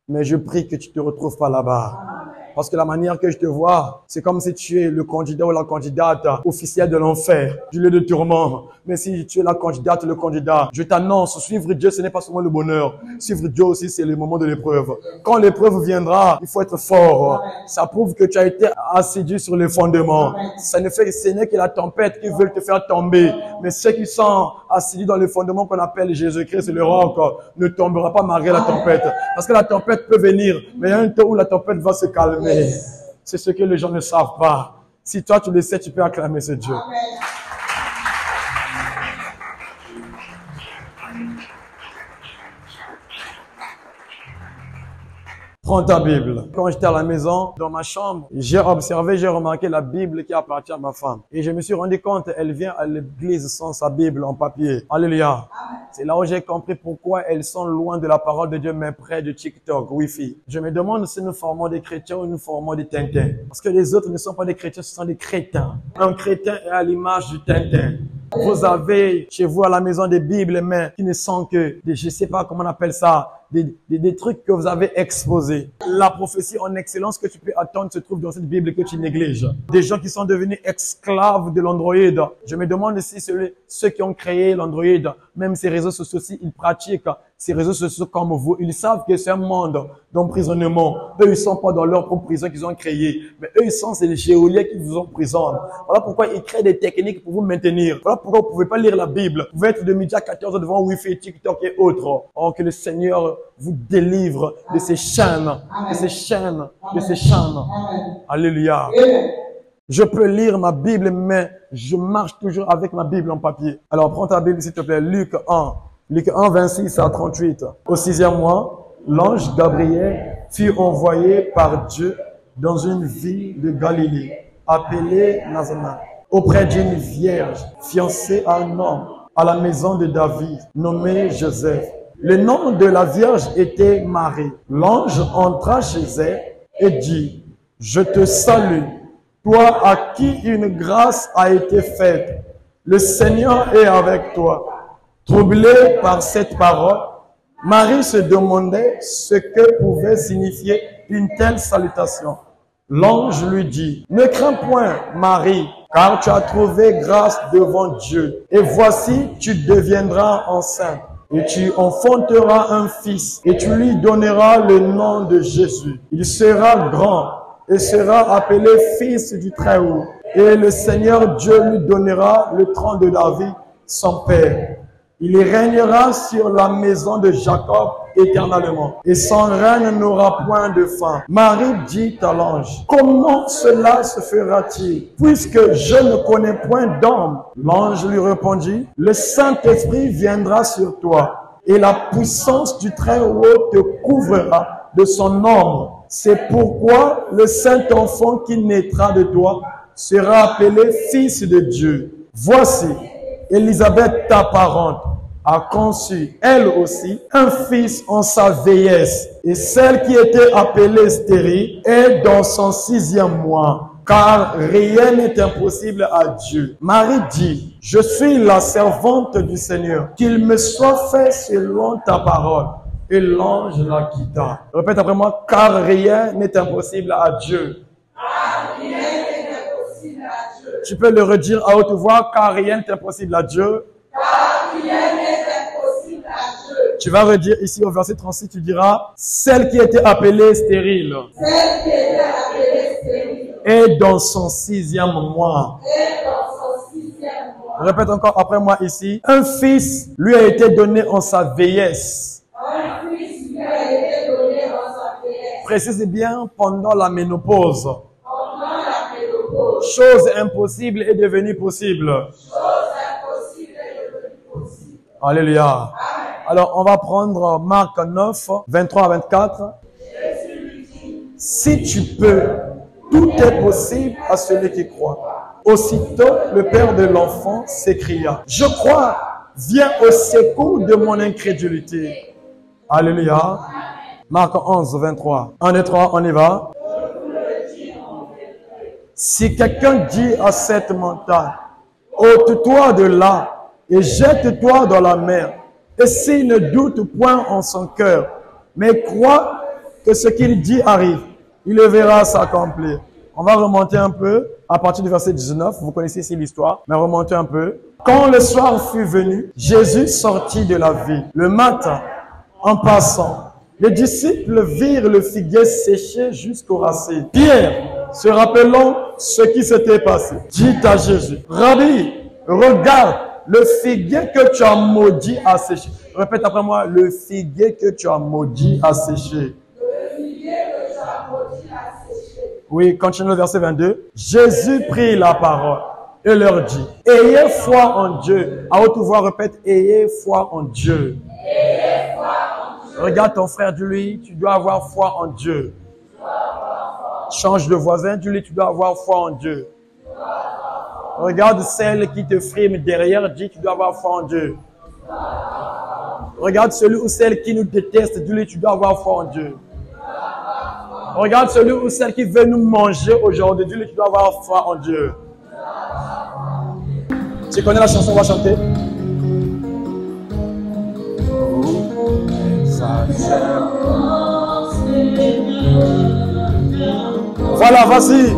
Mais je prie que tu te retrouves pas là-bas. Parce que la manière que je te vois, c'est comme si tu es le candidat ou la candidate officielle de l'enfer, du lieu de tourment. Mais si tu es la candidate ou le candidat, je t'annonce, suivre Dieu, ce n'est pas seulement le bonheur. Suivre Dieu aussi, c'est le moment de l'épreuve. Quand l'épreuve viendra, il faut être fort. Ça prouve que tu as été assidu sur les fondements. Ce n'est que la tempête qui veut te faire tomber. Mais ceux qui sont assidus dans les fondements qu'on appelle Jésus-Christ, le roc, ne tombera pas malgré la tempête. Parce que la tempête peut venir, mais il y a un temps où la tempête va se calmer. C'est ce que les gens ne savent pas. Si toi tu le sais, tu peux acclamer ce Dieu. Prends ta Bible. Quand j'étais à la maison, dans ma chambre, j'ai remarqué la Bible qui appartient à ma femme. Et je me suis rendu compte, elle vient à l'église sans sa Bible en papier. Alléluia. C'est là où j'ai compris pourquoi elles sont loin de la parole de Dieu, mais près de TikTok, Wi-Fi. Je me demande si nous formons des chrétiens ou nous formons des Tintins. Parce que les autres ne sont pas des chrétiens, ce sont des crétins. Un crétin est à l'image du Tintin. Vous avez chez vous à la maison des Bibles, mais qui ne sont que des, je sais pas comment on appelle ça, des trucs que vous avez exposés. La prophétie en excellence que tu peux attendre se trouve dans cette Bible que tu négliges. Des gens qui sont devenus esclaves de l'Android. Je me demande si ceux qui ont créé l'Android, même ces réseaux sociaux, ils pratiquent ces réseaux sociaux comme vous. Ils savent que c'est un monde d'emprisonnement. Eux, ils sont pas dans leur propre prison qu'ils ont créée. Mais eux, c'est les géoliens qui vous emprisonnent. Voilà pourquoi ils créent des techniques pour vous maintenir. Voilà pourquoi vous pouvez pas lire la Bible. Vous pouvez être de midi à 14h devant Wi-Fi, TikTok et autres. Or, que le Seigneur vous délivre de ces chaînes, de ces chaînes, de ces chaînes. Alléluia. Je peux lire ma Bible, mais je marche toujours avec ma Bible en papier. Alors, prends ta Bible, s'il te plaît. Luc 1. Luc 1, 26 à 38. Au 6e mois, l'ange Gabriel fut envoyé par Dieu dans une ville de Galilée, appelée Nazareth, auprès d'une vierge, fiancée à un homme, à la maison de David, nommé Joseph. Le nom de la vierge était Marie. L'ange entra chez elle et dit, « Je te salue, toi à qui une grâce a été faite. Le Seigneur est avec toi. » Troublée par cette parole, Marie se demandait ce que pouvait signifier une telle salutation. L'ange lui dit, « Ne crains point, Marie, car tu as trouvé grâce devant Dieu. Et voici, tu deviendras enceinte. Et tu enfanteras un fils, et tu lui donneras le nom de Jésus. Il sera grand, et sera appelé fils du Très-Haut. Et le Seigneur Dieu lui donnera le trône de David, son père. Il régnera sur la maison de Jacob éternellement, et son règne n'aura point de fin. Marie dit à l'ange, « Comment cela se fera-t-il, puisque je ne connais point d'homme ?» L'ange lui répondit, « Le Saint-Esprit viendra sur toi, et la puissance du Très-Haut te couvrira de son ombre. C'est pourquoi le Saint-Enfant qui naîtra de toi sera appelé Fils de Dieu. Voici, Élisabeth, ta parente, a conçu, elle aussi, un fils en sa vieillesse. Et celle qui était appelée stérile est dans son 6e mois, car rien n'est impossible à Dieu. Marie dit, « Je suis la servante du Seigneur, qu'il me soit fait selon ta parole. » Et l'ange la quitta. Répète après moi, « Car rien n'est impossible à Dieu. » Car rien n'est impossible à Dieu. Tu peux le redire à haute voix, « Car rien n'est impossible à Dieu. » Car rien n'est impossible à Dieu. Tu vas redire ici au verset 36, tu diras, celle qui était appelée stérile. Celle qui était appelée stérile. Et dans son 6e mois. Et dans son 6e mois. Répète encore après moi ici. Un fils lui a été donné en sa vieillesse. Un fils lui a été donné en sa vieillesse. Précise bien pendant la ménopause. Pendant la ménopause. Chose impossible est devenue possible. Alléluia. Amen. Alors, on va prendre Marc 9, 23 à 24. Si tu peux, tout est possible à celui qui croit. Aussitôt, le père de l'enfant s'écria, « Je crois, viens au secours de mon incrédulité. » Alléluia. Marc 11, 23. 1 et 3, on y va. Si quelqu'un dit à cette montagne, « Ôte-toi de là, et jette-toi dans la mer. » Et s'il ne doute point en son cœur, mais croit que ce qu'il dit arrive. Il le verra s'accomplir. On va remonter un peu à partir du verset 19. Vous connaissez ici l'histoire, mais remontez un peu. Quand le soir fut venu, Jésus sortit de la ville. Le matin, en passant, les disciples virent le figuier séché jusqu'aux racines. Pierre, se rappelant ce qui s'était passé, dit à Jésus, Rabbi, regarde, le figuier que tu as maudit a séché. Répète après moi, le figuier que tu as maudit a séché. Oui, continue le verset 22. Jésus prit la parole et leur dit, ayez foi en Dieu. À haute voix, répète, ayez foi en Dieu. Ayez foi en Dieu. Regarde ton frère, dis-lui, tu dois avoir foi en Dieu. Change de voisin, dis-lui, tu dois avoir foi en Dieu. Regarde celle qui te frime derrière, dis, tu dois avoir foi en Dieu. Regarde celui ou celle qui nous déteste, dis-lui, tu dois avoir foi en Dieu. Regarde celui ou celle qui veut nous manger aujourd'hui, dis-lui, tu dois avoir foi en Dieu. Tu connais la chanson, on va chanter. Voilà, vas-y.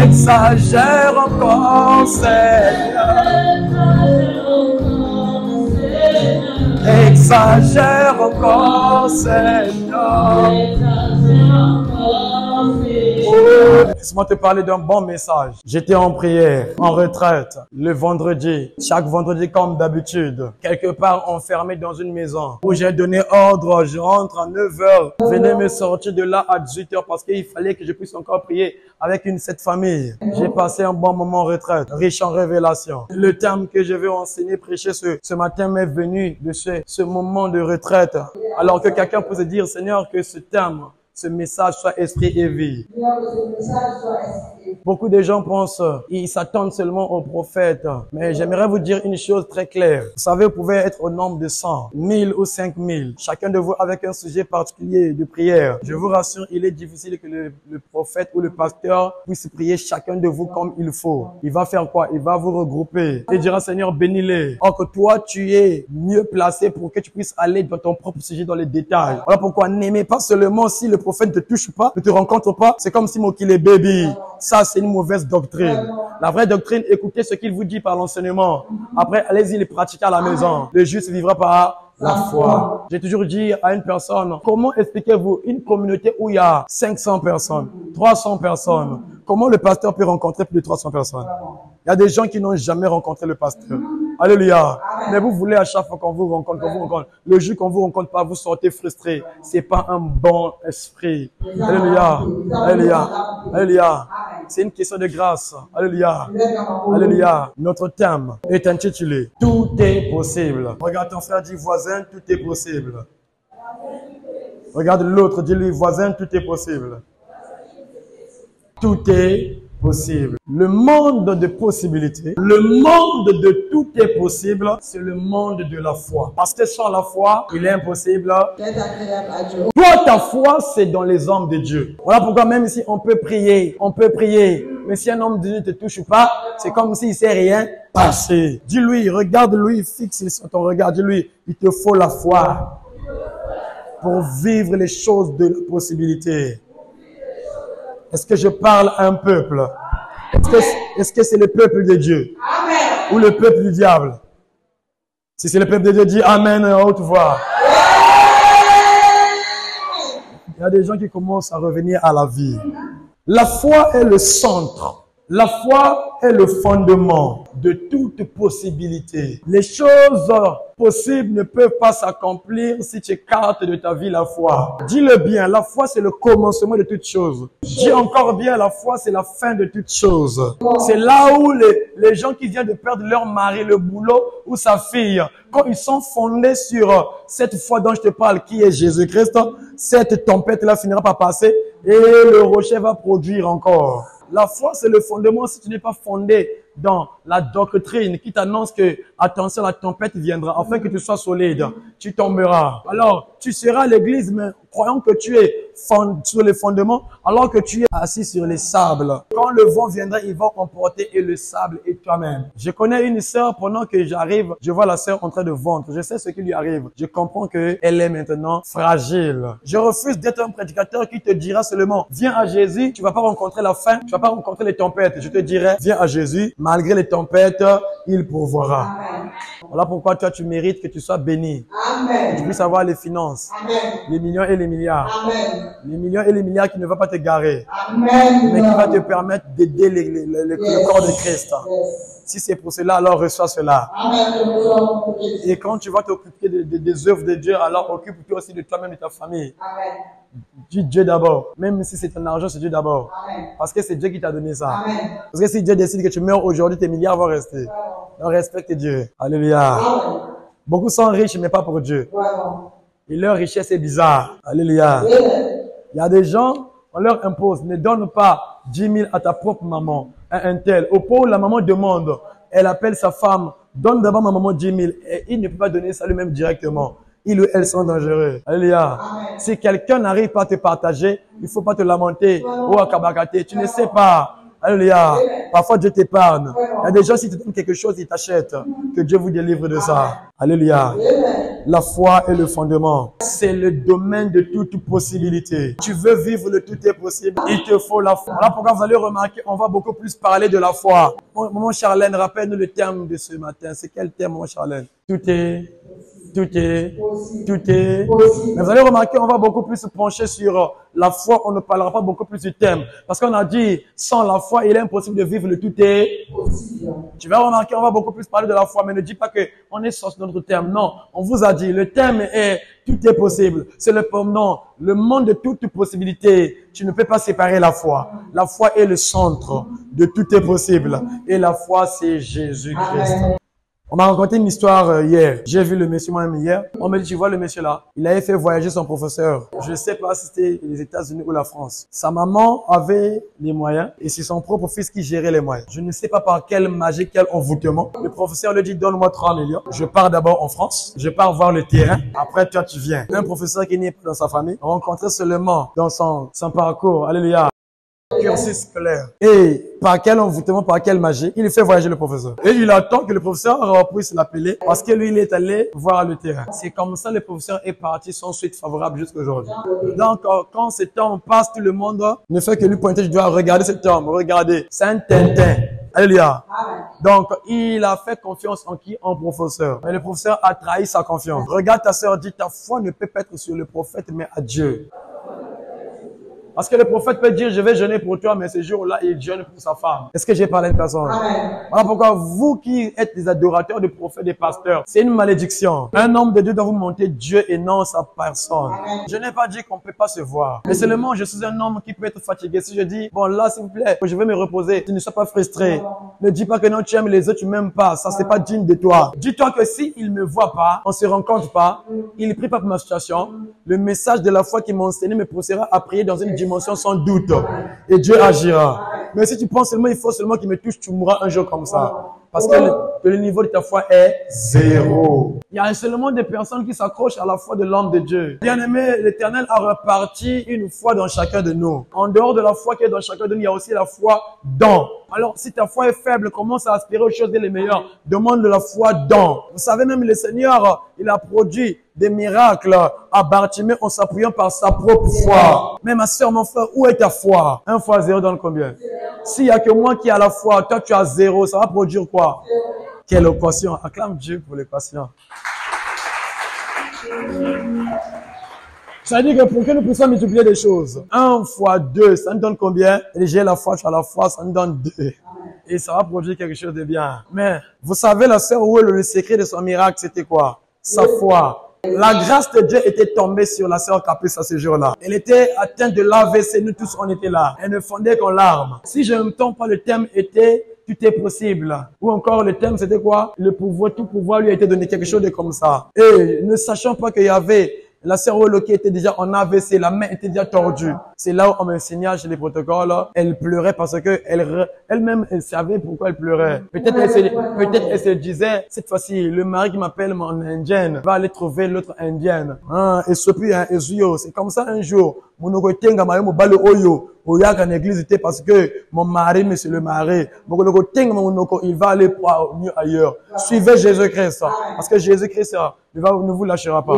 Exagère encore, Seigneur. Exagère encore, Seigneur. Laisse-moi te parler d'un bon message. J'étais en prière, en retraite, le vendredi. Chaque vendredi, comme d'habitude. Quelque part enfermé dans une maison où j'ai donné ordre. Je rentre à 9h. Venez me sortir de là à 18h parce qu'il fallait que je puisse encore prier avec cette famille. J'ai passé un bon moment en retraite, riche en révélations. Le thème que je vais enseigner, prêcher ce matin m'est venu de ce moment de retraite. Alors que quelqu'un peut se dire, Seigneur, que ce thème, ce message soit esprit et vie. Beaucoup de gens pensent, ils s'attendent seulement aux prophètes. Mais j'aimerais vous dire une chose très claire. Vous savez, vous pouvez être au nombre de 100, 1000 ou 5000. Chacun de vous avec un sujet particulier de prière. Je vous rassure, il est difficile que le prophète ou le pasteur puisse prier chacun de vous comme il faut. Il va faire quoi? Il va vous regrouper et dira, Seigneur, bénis-les. Or que toi, tu es mieux placé pour que tu puisses aller dans ton propre sujet, dans les détails. Voilà pourquoi n'aimez pas seulement si le prophète ne te touche pas, ne te rencontre pas. C'est comme si Mokile baby. Ça, c'est une mauvaise doctrine. La vraie doctrine, écoutez ce qu'il vous dit par l'enseignement. Après, allez-y les pratiquer à la maison. Le juste vivra par la foi. J'ai toujours dit à une personne, comment expliquez-vous une communauté où il y a 500 personnes, 300 personnes? Comment le pasteur peut rencontrer plus de 300 personnes? Il y a des gens qui n'ont jamais rencontré le pasteur. Alléluia. Mais vous voulez à chaque fois qu'on vous rencontre, le jour qu'on vous rencontre pas, vous sortez frustré. C'est pas un bon esprit. Alléluia. Alléluia. Alléluia. C'est une question de grâce. Alléluia. Alléluia. Notre thème est intitulé « Tout est possible ». Regarde ton frère, dis voisin, tout est possible. Regarde l'autre, dis-lui voisin, tout est possible. Tout est possible. Le monde de possibilités, le monde de tout est possible, c'est le monde de la foi. Parce que sans la foi, il est impossible. Toi, ta foi, c'est dans les hommes de Dieu. Voilà pourquoi même si on peut prier, mais si un homme de Dieu ne te touche pas, c'est comme s'il ne s'est rien passé. Dis-lui, regarde-lui, fixe ton regard, dis-lui, il te faut la foi pour vivre les choses de la possibilité. Est-ce que je parle à un peuple? Est-ce que c'est le peuple de Dieu? Amen. Ou le peuple du diable? Si c'est le peuple de Dieu, dis Amen à haute voix. Il y a des gens qui commencent à revenir à la vie. La foi est le centre. La foi est le fondement de toute possibilité. Les choses possibles ne peuvent pas s'accomplir si tu écartes de ta vie la foi. Dis-le bien, la foi c'est le commencement de toutes choses. Dis encore bien, la foi c'est la fin de toutes choses. C'est là où les gens qui viennent de perdre leur mari, le boulot ou sa fille, quand ils sont fondés sur cette foi dont je te parle, qui est Jésus-Christ, cette tempête-là finira par passer et le rocher va produire encore. La foi, c'est le fondement. Si tu n'es pas fondé dans la doctrine qui t'annonce que, attention, la tempête viendra, afin que tu sois solide, tu tomberas. Alors, tu seras à l'église, mais croyant que tu es sur les fondements, alors que tu es assis sur les sables. Quand le vent viendra, il va emporter et le sable et toi-même. Je connais une sœur, pendant que j'arrive, je vois la sœur en train de vendre. Je sais ce qui lui arrive. Je comprends qu'elle est maintenant fragile. Je refuse d'être un prédicateur qui te dira seulement, viens à Jésus, tu vas pas rencontrer la faim, tu vas pas rencontrer les tempêtes. Je te dirai, viens à Jésus, malgré les tempêtes, il pourvoira. Amen. Voilà pourquoi toi, tu mérites que tu sois béni. Amen. Que tu puisses avoir les finances, amen, les millions et les milliards. Amen. Les millions et les milliards qui ne vont pas te garer, amen, mais qui va te permettre d'aider le corps de Christ. Yes. Si c'est pour cela, alors reçois cela. Amen. Et quand tu vas t'occuper des œuvres de Dieu, alors occupe-toi aussi de toi-même et de ta famille. Amen. Dis Dieu d'abord. Même si c'est ton argent, c'est Dieu d'abord. Parce que c'est Dieu qui t'a donné ça. Amen. Parce que si Dieu décide que tu meurs aujourd'hui, tes milliards vont rester. Donc respecte Dieu. Alléluia. Amen. Beaucoup sont riches, mais pas pour Dieu. Et leur richesse est bizarre. Alléluia. Il y a des gens, on leur impose, ne donne pas 10 000 à ta propre maman, à un tel. Au point où la maman demande, elle appelle sa femme, donne d'abord ma maman 10 000. Et il ne peut pas donner ça lui-même directement. Ils ou elles sont dangereux. Alléluia. Si quelqu'un n'arrive pas à te partager, il ne faut pas te lamenter ou à kabakater. Tu ne sais pas. Alléluia. Parfois Dieu t'épargne. Il y a des gens, si tu donnes quelque chose, ils t'achètent. Que Dieu vous délivre de ça. Alléluia. La foi est le fondement. C'est le domaine de toute possibilité. Tu veux vivre le tout est possible, il te faut la foi. Voilà pourquoi vous allez remarquer, on va beaucoup plus parler de la foi. Maman Charlène, rappelle-nous le terme de ce matin. C'est quel terme, maman Charlène? Tout est possible. Mais vous allez remarquer, on va beaucoup plus se pencher sur la foi. On ne parlera pas beaucoup plus du thème. Parce qu'on a dit, sans la foi, il est impossible de vivre le tout est possible. Tu vas remarquer, on va beaucoup plus parler de la foi. Mais ne dis pas que on est sur notre thème. Non, on vous a dit, le thème est tout est possible. C'est le pendant, le monde de toute possibilité. Tu ne peux pas séparer la foi. La foi est le centre de tout est possible. Et la foi, c'est Jésus-Christ. On m'a raconté une histoire hier. J'ai vu le monsieur moi-même hier. On me dit, tu vois le monsieur là, il avait fait voyager son professeur. Je ne sais pas si c'était les États-Unis ou la France. Sa maman avait les moyens et c'est son propre fils qui gérait les moyens. Je ne sais pas par quelle magie, quel envoûtement. Le professeur lui dit, donne-moi 3 millions. Je pars d'abord en France. Je pars voir le terrain. Après, toi, tu viens. Un professeur qui n'est pas dans sa famille, rencontré seulement dans son parcours. Alléluia. Cursus scolaire. Et par quel envoûtement, par quelle magie, il fait voyager le professeur. Et il attend que le professeur puisse l'appeler parce que lui, il est allé voir le terrain. C'est comme ça le professeur est parti sans suite favorable jusqu'à aujourd'hui. Donc, quand ce temps passe, tout le monde ne fait que lui pointer du doigt. Regarder cet homme, regardez. C'est un Tintin. Alléluia. Donc, il a fait confiance en qui? En professeur. Mais le professeur a trahi sa confiance. Regarde ta sœur, dit, ta foi ne peut pas être sur le prophète, mais à Dieu. Parce que le prophète peut dire, je vais jeûner pour toi, mais ce jour-là, il jeûne pour sa femme. Est-ce que j'ai parlé à une personne? Amen. Voilà pourquoi vous qui êtes des adorateurs de prophètes, des pasteurs, c'est une malédiction. Un homme de Dieu doit vous monter Dieu et non sa personne. Amen. Je n'ai pas dit qu'on ne peut pas se voir. Mais seulement, je suis un homme qui peut être fatigué. Si je dis, bon là, s'il vous plaît, je vais me reposer, tu ne sois pas frustré. Ne dis pas que non, tu aimes les autres, tu m'aimes pas. Ça, c'est pas digne de toi. Dis-toi que s'il ne me voit pas, on se rencontre pas, il ne prie pas pour ma situation, le message de la foi qui m'a enseigné me poussera à prier dans une dimension sans doute. Et Dieu agira. Mais si tu penses seulement, il faut seulement qu'il me touche, tu mourras un jour comme ça. Parce que le niveau de ta foi est 0. Il y a seulement des personnes qui s'accrochent à la foi de l'homme de Dieu. Bien-aimé, l'Éternel a reparti une foi dans chacun de nous. En dehors de la foi qui est dans chacun de nous, il y a aussi la foi dans. Alors, si ta foi est faible, commence à aspirer aux choses les meilleures. Demande de la foi dans. Vous savez, même le Seigneur, il a produit des miracles à Bartimée en s'appuyant par sa propre foi. Mais ma soeur, mon frère, où est ta foi? 1 fois 0 donne combien? S'il n'y a que moi qui ai la foi, toi tu as 0, ça va produire quoi? Quelle équation? Acclame Dieu pour l'équation. Ça veut dire que pour que nous puissions multiplier des choses, 1 fois 2, ça nous donne combien? Et j'ai la foi, tu as la foi, ça nous donne 2. Et ça va produire quelque chose de bien. Mais vous savez, la sœur, où est le secret de son miracle, c'était quoi? Sa foi. La grâce de Dieu était tombée sur la sœur Capus à ce jour-là. Elle était atteinte de l'AVC, nous tous on était là. Elle ne fondait qu'en larmes. Si je ne me trompe pas, le thème était tout est possible. Ou encore le thème c'était quoi? Le pouvoir, tout pouvoir lui a été donné, quelque chose de comme ça. Et ne sachant pas qu'il y avait La sœur Oloki était déjà en AVC, la main était déjà tordue. C'est là où on m'enseignait chez les protocoles, elle pleurait parce que elle-même, elle savait pourquoi elle pleurait. Peut-être elle se disait, cette fois-ci, le mari qui m'appelle mon indienne va aller trouver l'autre indienne. Et c'est comme ça un jour. Oyaga l'église était parce que mon mari, monsieur le mari, il va aller mieux ailleurs. Suivez Jésus-Christ, parce que Jésus-Christ ne vous lâchera pas.